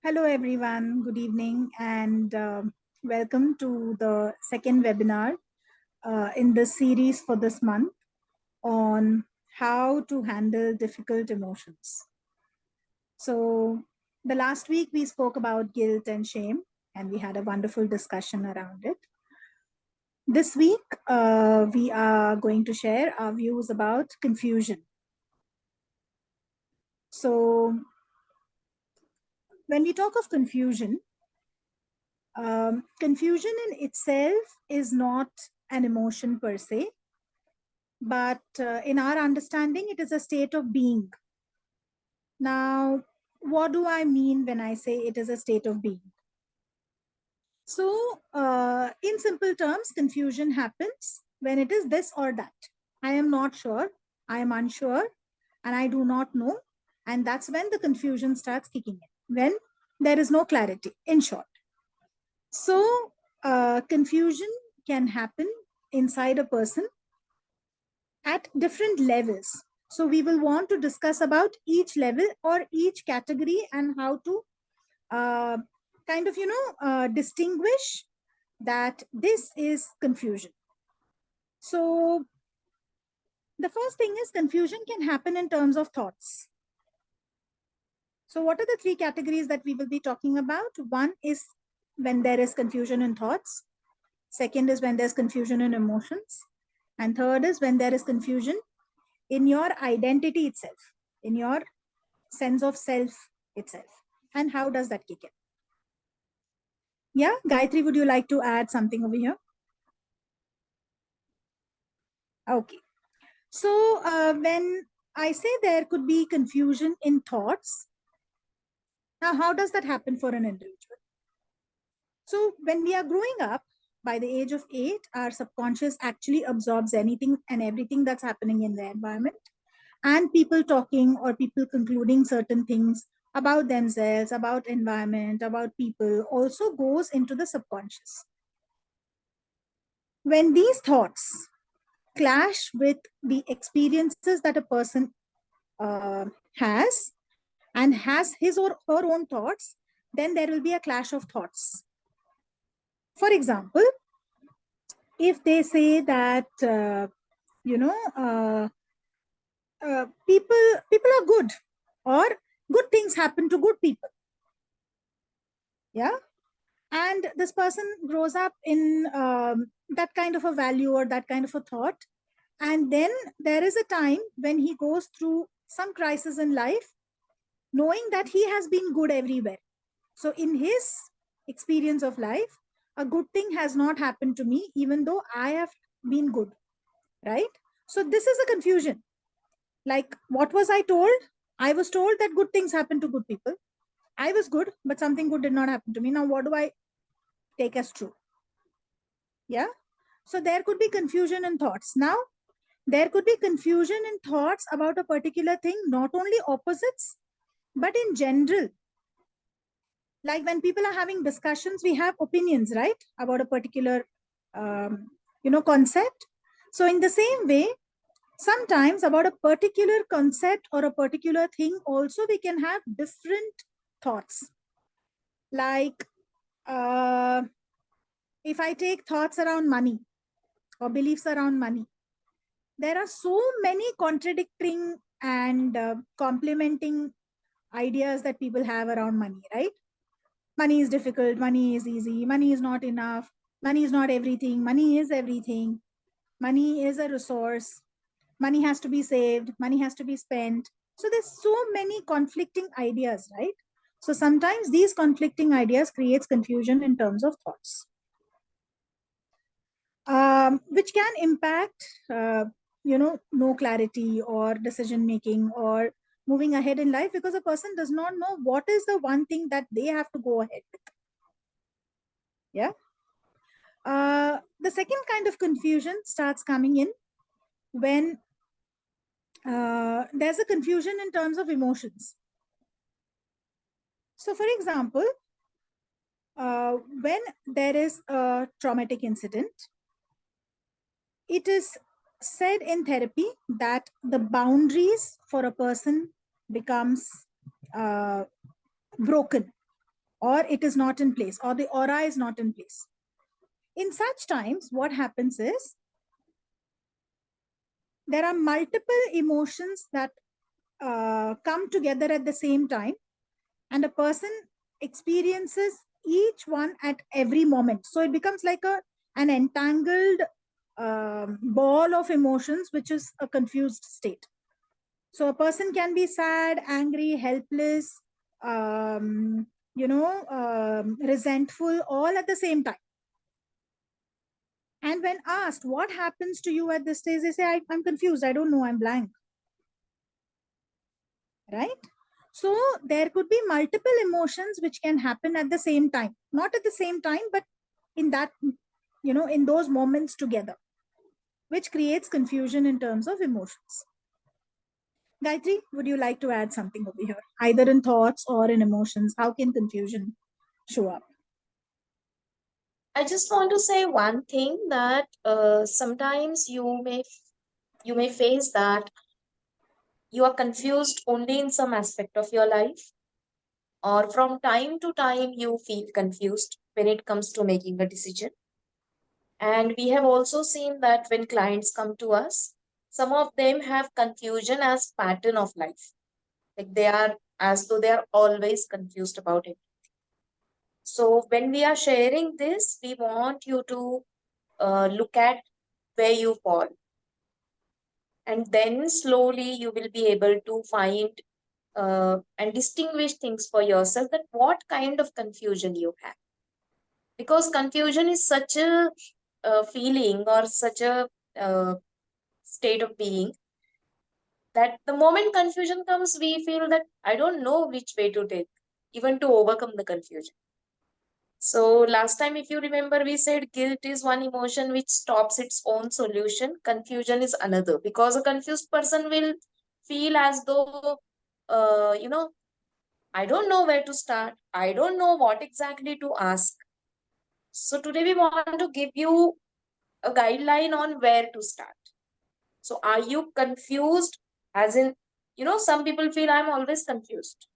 Hello, everyone. Good evening, and welcome to the second webinar in this series for this month on how to handle difficult emotions. So, the last week we spoke about guilt and shame, and we had a wonderful discussion around it. This week, we are going to share our views about confusion. So, when we talk of confusion, confusion in itself is not an emotion per se, but in our understanding, it is a state of being. Now, what do I mean when I say it is a state of being? So, in simple terms, confusion happens when it is this or that. I am not sure, I am unsure, and I do not know. And that's when the confusion starts kicking in, when there is no clarity, in short. So, confusion can happen inside a person at different levels. So, we will want to discuss about each level or each category and how to distinguish that this is confusion. So, the first thing is confusion can happen in terms of thoughts. So, what are the three categories that we will be talking about? One is when there is confusion in thoughts. Second is when there's confusion in emotions. And third is when there is confusion in your identity itself, in your sense of self itself. And how does that kick in? Yeah, Gayatri, would you like to add something over here? Okay. So when I say there could be confusion in thoughts, now how does that happen for an individual? So when we are growing up, by the age of 8, our subconscious actually absorbs anything and everything that's happening in the environment. And people talking or people concluding certain things about themselves, about environment, about people also goes into the subconscious. When these thoughts clash with the experiences that a person has and has his or her own thoughts, then there will be a clash of thoughts. For example, if they say that, people are good, or good things happen to good people. Yeah. And this person grows up in that kind of a value or that kind of a thought. And then there is a time when he goes through some crisis in life, knowing that he has been good everywhere. So, in his experience of life, a good thing has not happened to me, even though I have been good, right? So, this is a confusion. Like, what was I told? I was told that good things happen to good people. I was good, but something good did not happen to me. Now, what do I take as true? Yeah. So, there could be confusion in thoughts. Now, there could be confusion in thoughts about a particular thing, not only opposites, but in general. Like when people are having discussions, we have opinions, right, about a particular concept. So in the same way, sometimes about a particular concept or a particular thing also we can have different thoughts. Like if I take thoughts around money or beliefs around money, there are so many contradicting and complementing ideas that people have around money, right? Money is difficult, money is easy, money is not enough, money is not everything, money is everything, money is a resource, money has to be saved, money has to be spent. So there's so many conflicting ideas, right? So sometimes these conflicting ideas creates confusion in terms of thoughts, which can impact no clarity or decision making or moving ahead in life, because a person does not know what is the one thing that they have to go ahead with. Yeah. The second kind of confusion starts coming in when there's a confusion in terms of emotions. So, for example, when there is a traumatic incident, it is said in therapy that the boundaries for a person becomes broken. or it is not in place, or the aura is not in place. In such times, what happens is there are multiple emotions that come together at the same time, and a person experiences each one at every moment. So it becomes like an entangled ball of emotions, which is a confused state. So a person can be sad, angry, helpless, resentful, all at the same time. And when asked what happens to you at this stage, they say, I'm confused, I don't know, I'm blank. Right? So there could be multiple emotions which can happen at the same time, not at the same time, but in that, in those moments together, which creates confusion in terms of emotions. Gayatri, would you like to add something over here, either in thoughts or in emotions? How can confusion show up? I just want to say one thing, that sometimes you may face that you are confused only in some aspect of your life, or from time to time you feel confused when it comes to making a decision. And we have also seen that when clients come to us, some of them have confusion as pattern of life. Like they are as though they are always confused about it. So when we are sharing this, we want you to look at where you fall. And then slowly you will be able to find and distinguish things for yourself, that what kind of confusion you have. Because confusion is such a feeling, or such a uh, state of being, that the moment confusion comes, we feel that I don't know which way to take, even to overcome the confusion. So, last time, if you remember, we said guilt is one emotion which stops its own solution, confusion is another. Because a confused person will feel as though, I don't know where to start, I don't know what exactly to ask. So, today we want to give you a guideline on where to start. So, are you confused? As in, some people feel I'm always confused,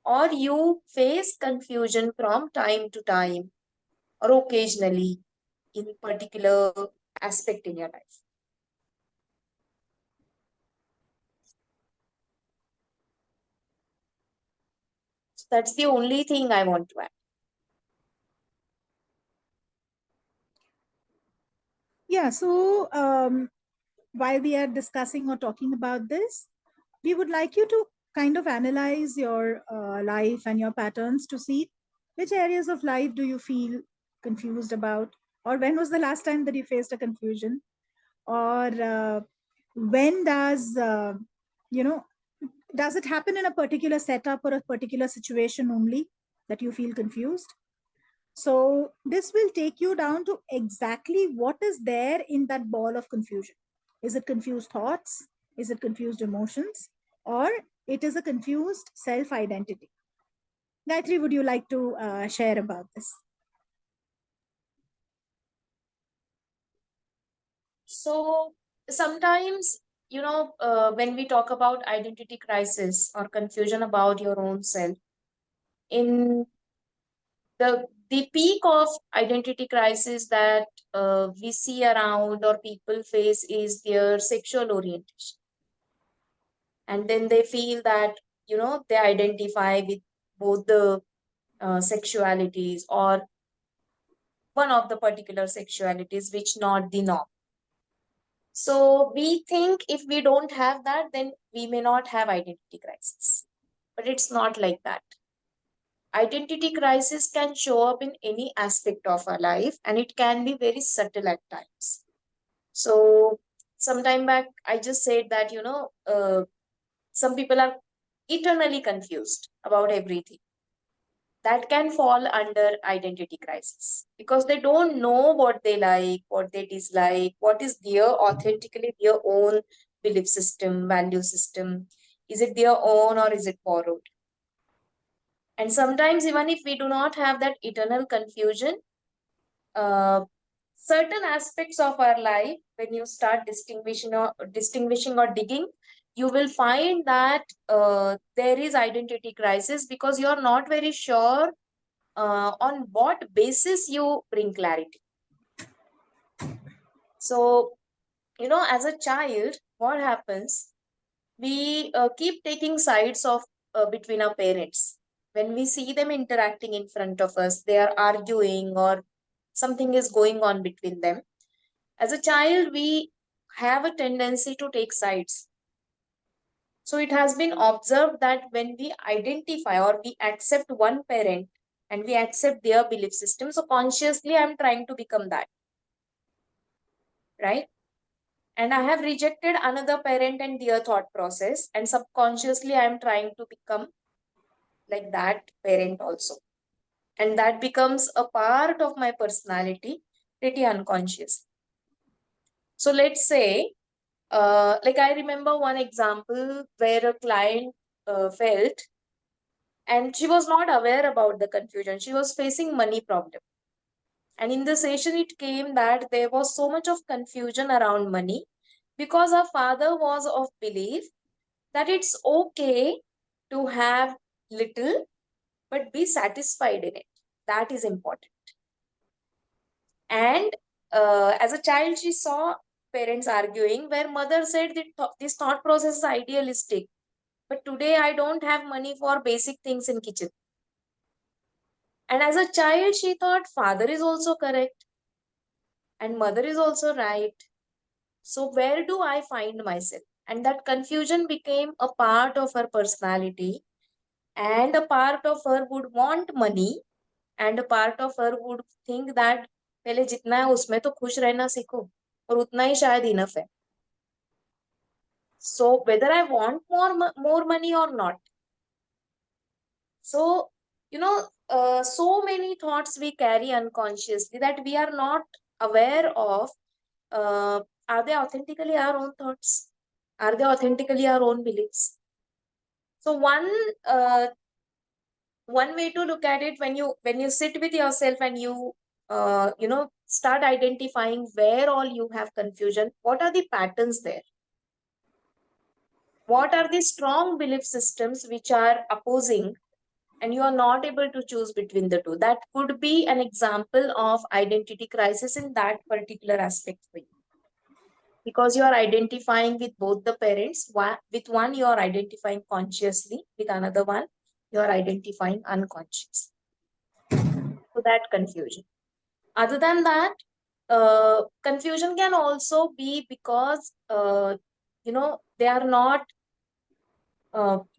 or you face confusion from time to time or occasionally in particular aspect in your life. So that's the only thing I want to add. Yeah, so while we are discussing or talking about this, we would like you to kind of analyze your life and your patterns to see which areas of life do you feel confused about, or when was the last time that you faced a confusion, or when you know does it happen in a particular setup or a particular situation only that you feel confused. So this will take you down to exactly what is there in that ball of confusion. Is it confused thoughts? Is it confused emotions? Or it is a confused self identity? Gayatri, would you like to share about this? So sometimes, when we talk about identity crisis or confusion about your own self, in the peak of identity crisis that we see around or people face is their sexual orientation. And then they feel that, they identify with both the sexualities, or one of the particular sexualities, which not the norm. So we think if we don't have that, then we may not have identity crisis. But it's not like that. Identity crisis can show up in any aspect of our life, and it can be very subtle at times. So some time back, I just said that, some people are eternally confused about everything. That can fall under identity crisis, because they don't know what they like, what they dislike, what is their authentically their own belief system, value system. Is it their own or is it borrowed? And sometimes, even if we do not have that eternal confusion, uh, certain aspects of our life, when you start distinguishing or digging, you will find that there is identity crisis, because you are not very sure on what basis you bring clarity. So, as a child, what happens? We keep taking sides of between our parents. When we see them interacting in front of us, they are arguing or something is going on between them. As a child, we have a tendency to take sides. So it has been observed that when we identify or we accept one parent and we accept their belief system, so consciously I'm trying to become that, right? And I have rejected another parent and their thought process, and subconsciously I'm trying to become like that parent also. And that becomes a part of my personality, pretty unconscious. So let's say, like I remember one example where a client felt, and she was not aware about the confusion. She was facing money problem. And in the session, it came that there was so much of confusion around money because her father was of belief that it's okay to have little but be satisfied in it. That is important. And as a child, she saw parents arguing where mother said that this thought process is idealistic. But today I don't have money for basic things in kitchen. And as a child, she thought father is also correct and mother is also right. So where do I find myself? And that confusion became a part of her personality, and a part of her would want money, and a part of her would think that पहले जितना है उसमें तो खुश रहना सीखो और उतना ही शायद इनफ है. So whether I want more money or not. So so many thoughts we carry unconsciously that we are not aware of. Are they authentically our own thoughts? Are they authentically our own beliefs? So one way to look at it, when you sit with yourself and you start identifying where all you have confusion, what are the patterns there? What are the strong belief systems which are opposing and you are not able to choose between the two? That could be an example of identity crisis in that particular aspect for you, because you are identifying with both the parents. With one you are identifying consciously, with another one you are identifying unconsciously. So that confusion. Other than that, confusion can also be because they are not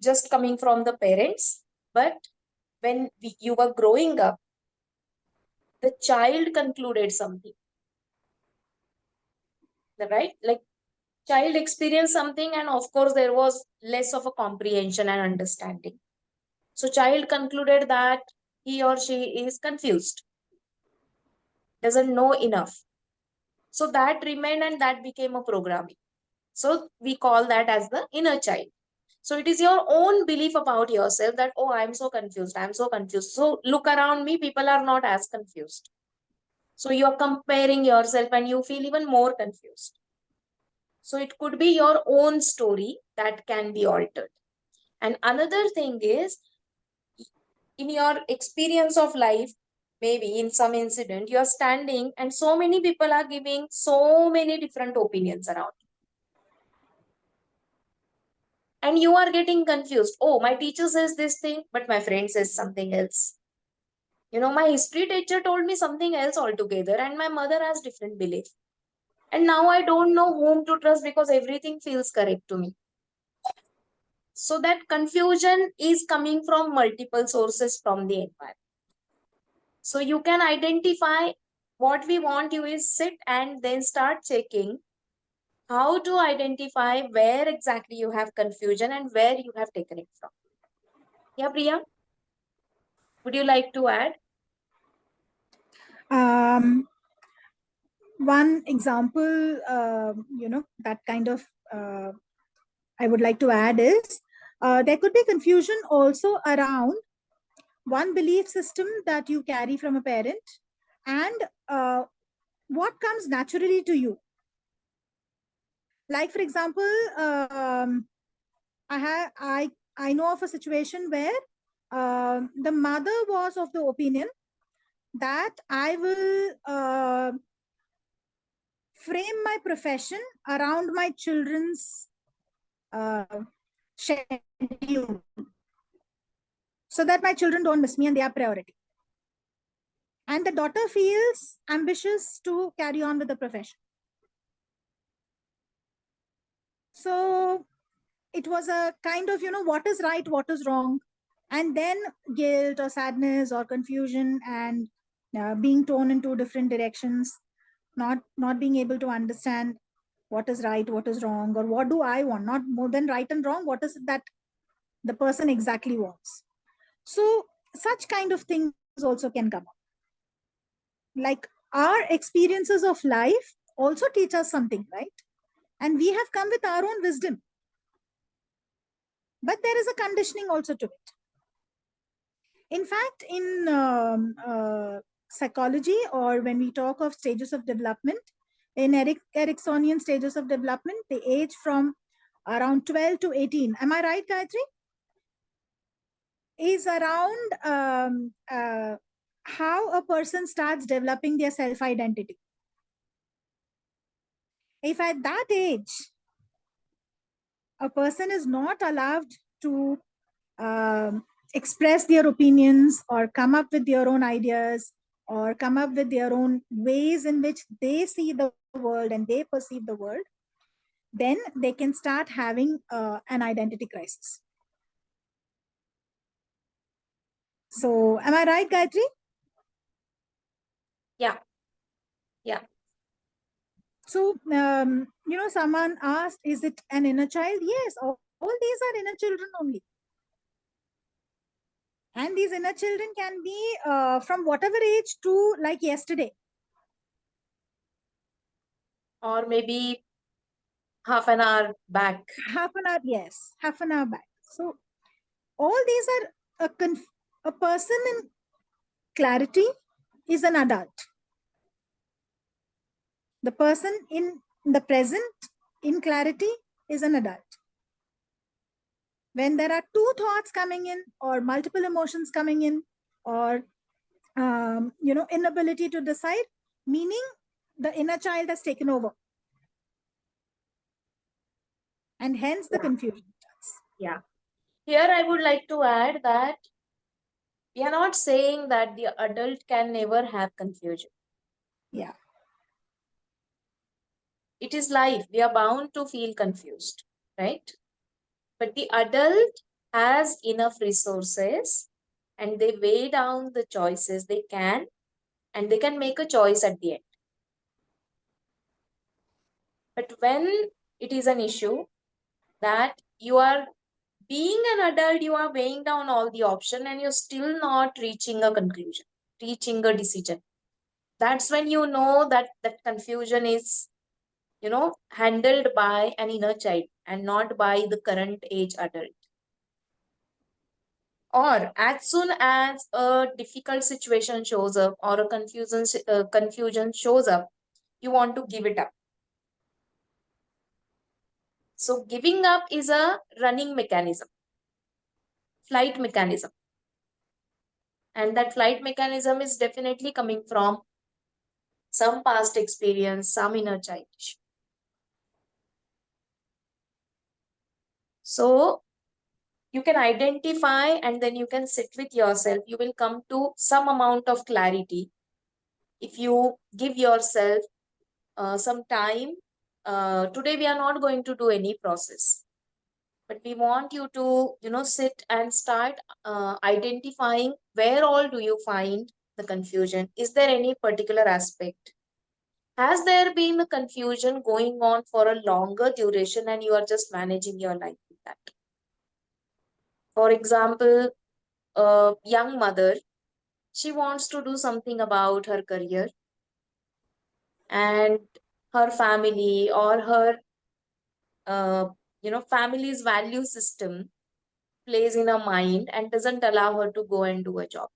just coming from the parents, but when you were growing up, the child concluded something, right? Like child experienced something, and of course there was less of a comprehension and understanding. So child concluded that he or she is confused, doesn't know enough. So that remained and that became a programming. So we call that as the inner child. So it is your own belief about yourself that, oh, I'm so confused, I'm so confused. So look around me, people are not as confused. So you're comparing yourself and you feel even more confused. So it could be your own story that can be altered. And another thing is, in your experience of life, maybe in some incident, you're standing and so many people are giving so many different opinions around. And you are getting confused. Oh, my teacher says this thing, but my friend says something else. My history teacher told me something else altogether, and my mother has different belief. And now I don't know whom to trust because everything feels correct to me. So that confusion is coming from multiple sources from the environment. So you can identify. What we want you is sit and then start checking how to identify where exactly you have confusion and where you have taken it from. Yeah, Priya? Would you like to add? One example, that kind of I would like to add is there could be confusion also around one belief system that you carry from a parent and what comes naturally to you. Like, for example, I know of a situation where the mother was of the opinion that I will frame my profession around my children's schedule, so that my children don't miss me and they are priority. And the daughter feels ambitious to carry on with the profession. So it was a kind of, what is right, what is wrong, and then guilt or sadness or confusion, and being torn in two different directions, not being able to understand what is right, what is wrong, or what do I want, not more than right and wrong, what is it that the person exactly wants. So such kind of things also can come up. Like, our experiences of life also teach us something, right? And we have come with our own wisdom, but there is a conditioning also to it. In fact, in psychology, or when we talk of stages of development, in Ericksonian stages of development, they age from around 12 to 18. Am I right, Gayatri? Is around how a person starts developing their self-identity. If at that age, a person is not allowed to express their opinions or come up with their own ideas or come up with their own ways in which they see the world and they perceive the world, then they can start having an identity crisis. So, am I right, Gayatri? Yeah. Yeah. So, someone asked, is it an inner child? Yes, all these are inner children only. And these inner children can be from whatever age to like yesterday. Or maybe half an hour back. Half an hour, yes, half an hour back. So all these are a person in clarity is an adult. The person in the present in clarity is an adult. When there are two thoughts coming in or multiple emotions coming in, or inability to decide, meaning the inner child has taken over, and hence the confusion. Yeah. Here I would like to add that we are not saying that the adult can never have confusion. Yeah. It is life. We are bound to feel confused, right? But the adult has enough resources and they weigh down the choices they can, and they can make a choice at the end. But when it is an issue that you are being an adult, you are weighing down all the option and you're still not reaching a conclusion, reaching a decision. That's when you know that that confusion is, handled by an inner child and not by the current age adult. Or as soon as a difficult situation shows up or a confusion shows up, you want to give it up. So giving up is a running mechanism, flight mechanism. And that flight mechanism is definitely coming from some past experience, some inner child issue. So you can identify and then you can sit with yourself. You will come to some amount of clarity if you give yourself some time. Today we are not going to do any process, but we want you to sit and start identifying where all do you find the confusion. Is there any particular aspect? Has there been a confusion going on for a longer duration and you are just managing your life with that? For example, a young mother, she wants to do something about her career, and her family or her family's value system plays in her mind and doesn't allow her to go and do a job.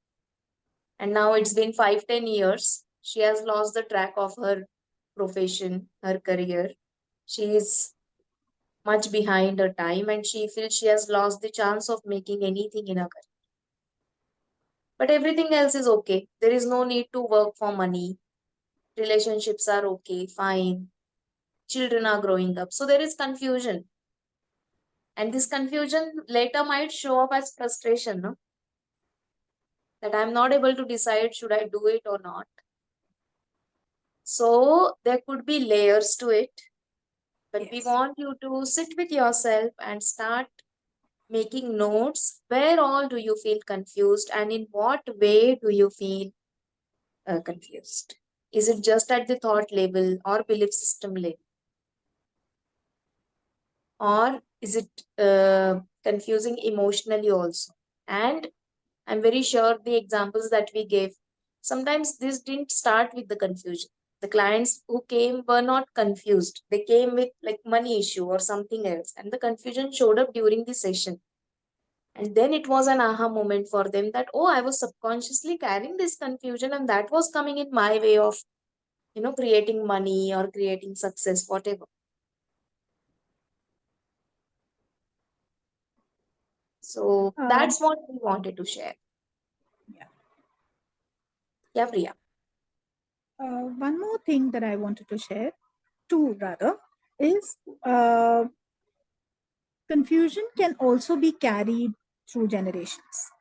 And now it's been 5-10 years. She has lost the track of her profession, her career. She is much behind her time and she feels she has lost the chance of making anything in her career. but everything else is okay. There is no need to work for money. Relationships are okay, fine. Children are growing up. So there is confusion. And this confusion later might show up as frustration, no? That I'm not able to decide should I do it or not. So there could be layers to it, but we Yes. want you to sit with yourself and start making notes. Where all do you feel confused, and in what way do you feel confused? Is it just at the thought level or belief system level? Or is it confusing emotionally also? And I'm very sure the examples that we gave, sometimes this didn't start with the confusion. The clients who came were not confused. They came with like money issue or something else, and the confusion showed up during the session. And then it was an aha moment for them that, oh, I was subconsciously carrying this confusion, and that was coming in my way of, creating money or creating success, whatever. So that's what we wanted to share. Yeah. Yeah, Priya. One more thing that I wanted to share, two rather, is confusion can also be carried through generations.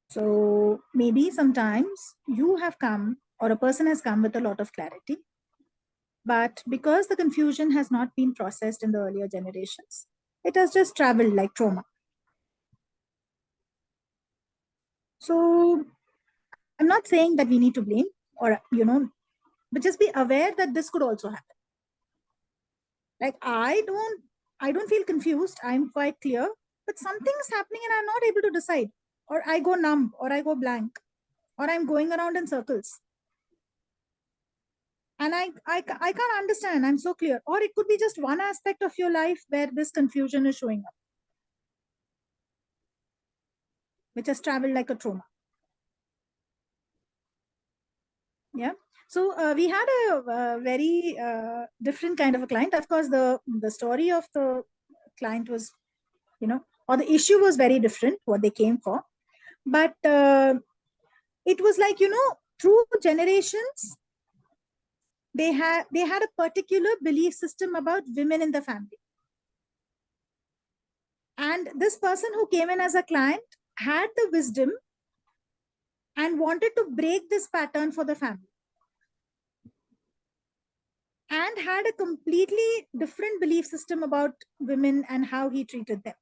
So maybe sometimes you have come or a person has come with a lot of clarity, but because the confusion has not been processed in the earlier generations, it has just traveled like trauma. So I'm not saying that we need to blame or, but just be aware that this could also happen. Like I don't feel confused. I'm quite clear, but something's happening and I'm not able to decide. Or I go numb or I go blank or I'm going around in circles. And I can't understand. I'm so clear. Or it could be just one aspect of your life where this confusion is showing up, which has traveled like a trauma. Yeah. So we had a very different kind of a client. Of course, the story of the client was, or the issue was very different, what they came for. But it was like, through generations, they had a particular belief system about women in the family. And this person who came in as a client had the wisdom and wanted to break this pattern for the family, and had a completely different belief system about women and how he treated them.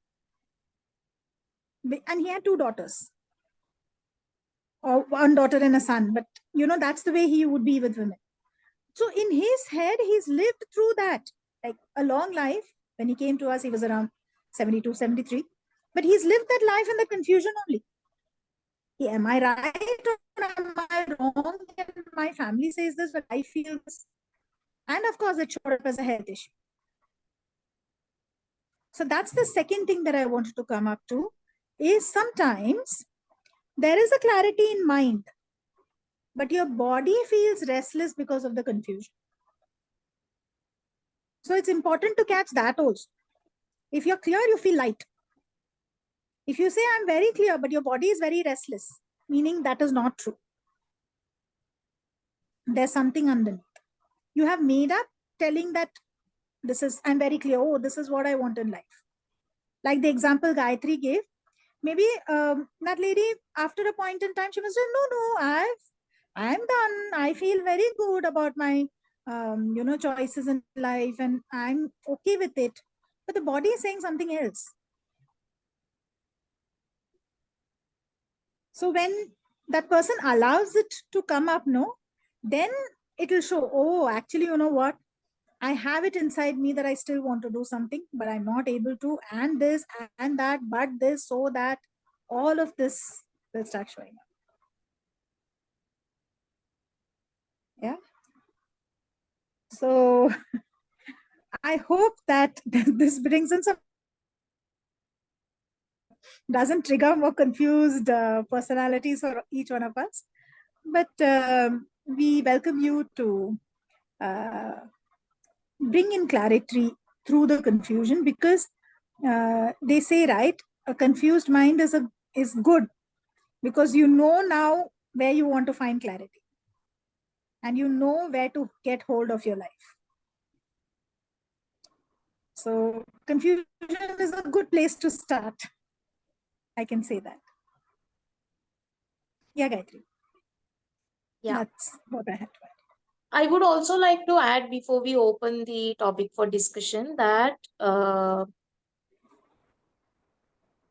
And he had two daughters, or one daughter and a son, but that's the way he would be with women. So in his head, he's lived through that, like a long life. When he came to us, he was around 72, 73. But he's lived that life in the confusion only. Am I right or am I wrong? And my family says this, but I feel this. And of course, it showed up as a health issue. So that's the second thing that I wanted to come up to, is sometimes there is a clarity in mind, but your body feels restless because of the confusion. So it's important to catch that also. If you're clear, you feel light. If you say, I'm very clear, but your body is very restless, meaning that is not true. There's something underneath. You have made up telling that I'm very clear, oh, this is what I want in life. Like the example Gayatri gave, maybe that lady, after a point in time, she was saying, no, I'm done. I feel very good about my, choices in life and I'm okay with it. But the body is saying something else. So when that person allows it to come up, then it will show, oh, actually, you know what? I have it inside me that I still want to do something, but I'm not able to, and this and that, but this, so that, all of this will start showing up. Yeah. So I hope that this brings in some, doesn't trigger more confused personalities for each one of us. But we welcome you to bring in clarity through the confusion, because they say, right, a confused mind is good, because you know now where you want to find clarity, and you know where to get hold of your life. So confusion is a good place to start. I can say that. Yeah, Gayatri. Yeah. That's what I had to add. I would also like to add before we open the topic for discussion that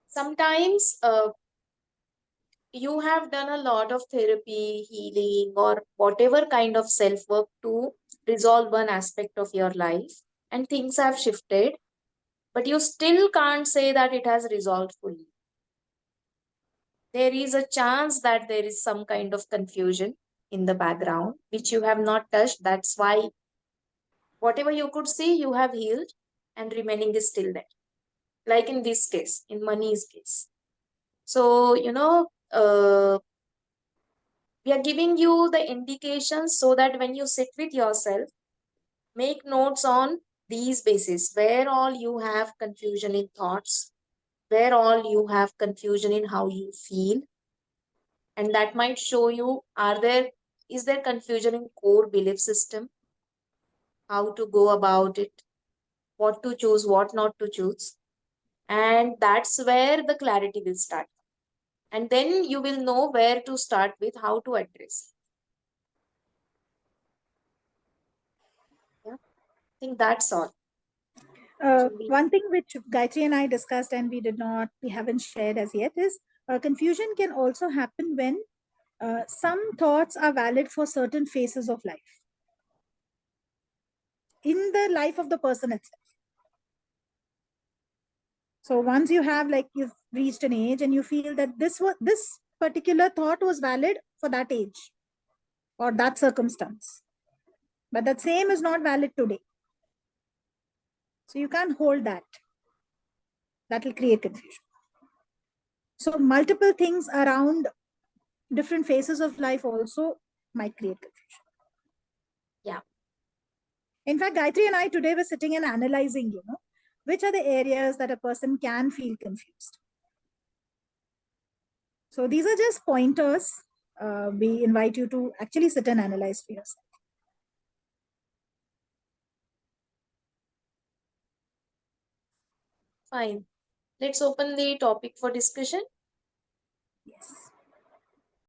sometimes you have done a lot of therapy, healing, or whatever kind of self work to resolve one aspect of your life, and things have shifted, but you still can't say that it has resolved fully. There is a chance that there is some kind of confusion in the background which you have not touched. That's why whatever you could see, you have healed, and remaining is still there. Like in this case, in Mani's case. So, we are giving you the indications so that when you sit with yourself, make notes on these bases where all you have confusion in thoughts, where all you have confusion in how you feel, and that might show you, is there confusion in core belief system, how to go about it, what to choose, what not to choose, and that's where the clarity will start, and then you will know where to start with, how to address it. Yeah, I think that's all. Should we? One thing which Gayatri and I discussed and we haven't shared as yet is confusion can also happen when some thoughts are valid for certain phases of life in the life of the person itself. So once you have, like, you've reached an age and you feel that this particular thought was valid for that age or that circumstance, but that same is not valid today. So you can't hold that. That will create confusion. So multiple things around different phases of life also might create confusion. Yeah. In fact, Gayatri and I today were sitting and analyzing, which are the areas that a person can feel confused. So these are just pointers. We invite you to actually sit and analyze for yourself. Fine. Let's open the topic for discussion. Yes.